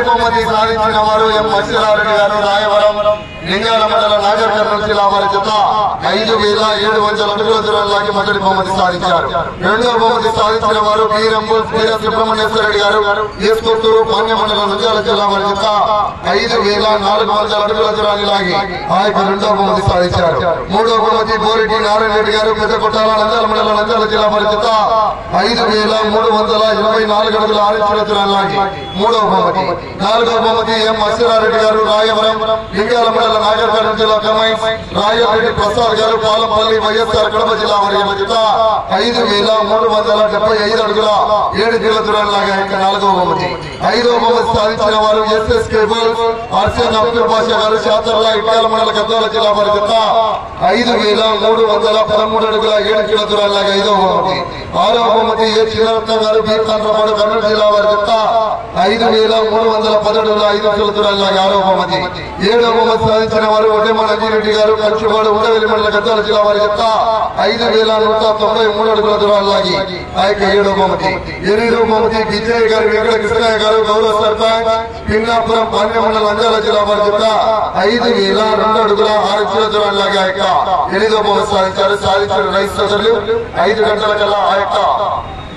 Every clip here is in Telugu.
బహుమతి సాధించిన వారు ఎం మత్స్యరారెడ్డి గారు రాయవరం లింగాల మండల నాగర్ కర్నూలు జిల్లా వారి జత 5,700 అడుగుల దూరం లాగి మొదటి బహుమతి సాధించారు. రెండవ బహుమతి సాధించిన వారు వీర సుబ్రహ్మణ్యేశ్వర రెడ్డి గారు ఏస్కొత్తూరు పాణ్య మండలం నంద్యాల జిల్లా వారి జత 5,400 అడుగుల దూరాన్ని లాగి ఆ యొక్క రెండవ బహుమతి సాధించారు. మూడవ బహుమతి బోరెడ్డి నారాయణ రెడ్డి గారు పెద్దకొట్టాల నంద్యాల మండలం నంద్యాల జిల్లా వారి జత 5,324 అడుగుల 6 ఇంచుల దూరాన్ని లాగి మూడవ బహుమతి. నాలుగవ బహుమతి ఎం మత్స్యరారెడ్డి గారు రాయవరం లింగాల మండల నాగర్ కర్నూలు జిల్లా కమై రాయరెడ్డి ప్రసాద్ గారు పాలంపల్లి వైఎస్ఆర్ కడప జిల్లా వారి జత 5,375 అడుగుల 7 ఇంచుల దూరాన్ని లాగా యొక్క నాలుగవ బహుమతి. ఐదవ బహుమతి సాధించిన వారు ఎస్ఎస్ కేబుల్ ఆర్సిఎన్ అబ్దుల్ బాషా గారు శాతర్ల ఇట్యాల మండల గద్వాల జిల్లా వారి జత 5,313 అడుగుల 7 ఇంచుల దూరాన్ని లాగా ఐదవ బహుమతి. ఆరవ బహుమతి ఏ చిన్నరత్నం గారు బీర్కాండ్రపాడు కర్నూలు జిల్లా వారి జత 5,310 అడుగుల 5 ఇంచుల దూరాన్ని లాగా ఆరవ బహుమతి. ఏడవ బహుమతి సాధించిన వారు ఒడ్డెమ్మ నందిరెడ్డి గారు కంచువాడు ఉండవెల్లి మండల గద్వాల జిల్లా వారి జత 5,193 అడుగుల దూరాన్ని లాగి ఆ యొక్క ఏడవ బహుమతి. ఎనిమిదవ బహుమతి విజయ్ గారు వెంకట కృష్ణయ్య గారు గౌరవ సర్పంచ్ పిన్నాపురం పాణ్య మండల నంద్యాల జిల్లా వారి జత 5,002 అడుగుల 6 ఇంచుల దూరాన్ని లాగి ఆ యొక్క ఎనిమిదవ బహుమతి సాధించారు. సాధించిన రైతు సోదరులు 5 గంటల కల్లా ఆ యొక్క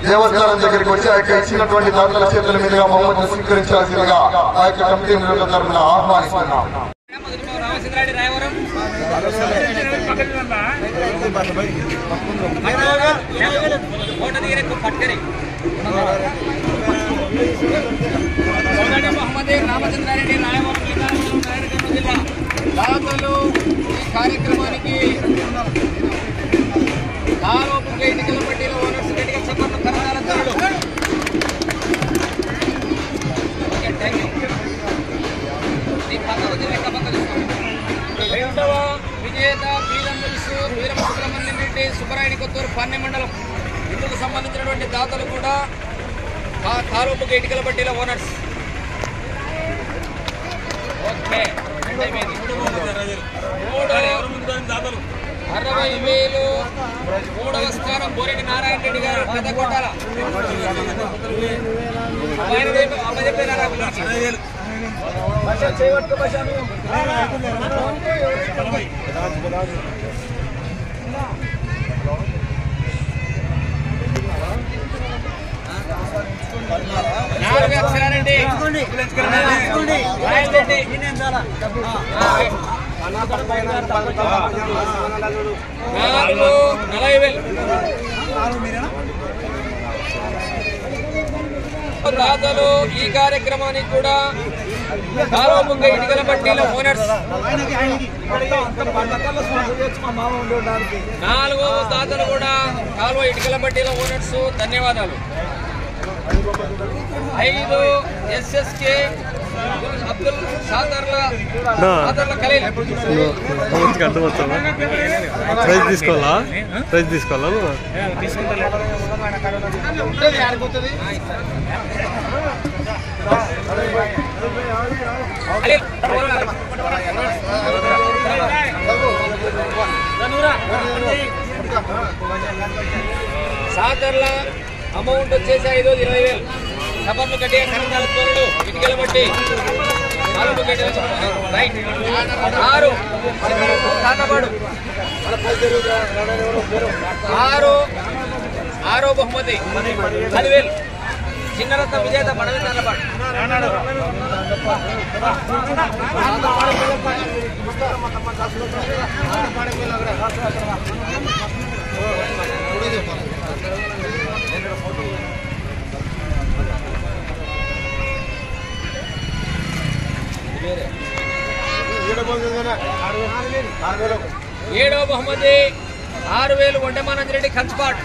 దేవస్థానం దగ్గరికి వచ్చి ఆ యొక్క ఇచ్చినటువంటి దాతల చేతుల మీదుగా బహుమతిని స్వీకరించాల్సిందిగా ఆ యొక్క కమిటీ తరఫున ఆహ్వానిస్తున్నాం. రామచంద్రారెడ్డి రాయవరం జిల్లా దాతలు ఈ కార్యక్రమానికి ఆరోపణ ఎన్నికల పట్టీలో ఓనర్స్ గట్టిగా చెప్పండి కరతాళధ్వనులు. రెండవ విజేత వీర సుబ్రహ్మణ్యం రెడ్డి సుబ్బరాయుడి కొత్తూరు పాణ్య మండలం ఇందుకు సంబంధించినటువంటి దాతలు కూడా ఆరోపణ ఎన్నికల పట్టీలో ఓనర్స్. ఓకే 60,000. మూడవ స్థానం బోరెడ్డి నారాయణ రెడ్డి గారు పెద్దకొట్టాల నాలుగు అక్షరారెడ్డి దాతలు ఈ కార్యక్రమానికి కూడా కాలువముంగ ఇటుకల పట్టీల ఓనర్స్. నాలుగో దాతలు కూడా కాలువ ఇటుకల పట్టీల ఓనర్స్ ధన్యవాదాలు. 5 ఎస్ఎస్కే అబ్దుల్ సాదర్ల ఖలీల్. ప్రైజ్ తీసుకోవాలా? ప్రైజ్ తీసుకోవాలా? సాదర్ల అమౌంట్ వచ్చేసి 5,20,000. సబర్లు గట్టిగా కరతాల తోడు ఇటుకల బట్టి 6 బహుమతి 10,000. చిన్నరత్న విజేత మనవిందన్నపాటు. ఏడవ బహుమతి 6,000 ఒడ్డమానందిరెడ్డి కంచుపాటు.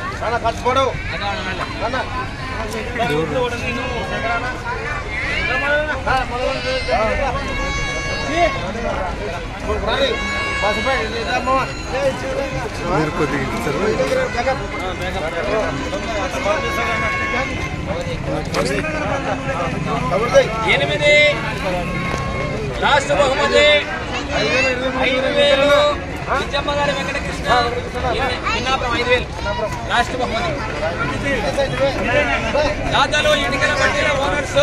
ఎనిమిది లాస్ట్ బహుమతి 5,000 విజయమ్మ గారి వెంకటకృష్ణ చిన్నాపురం 5,000 లాస్ట్ బహుమతి. దాతలు ఎన్నికల పట్టిన ఓనర్స్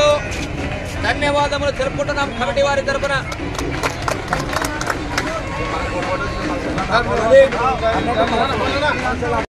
ధన్యవాదములు తెలుపుకుంటున్నాం కమిటీ వారి తరఫున.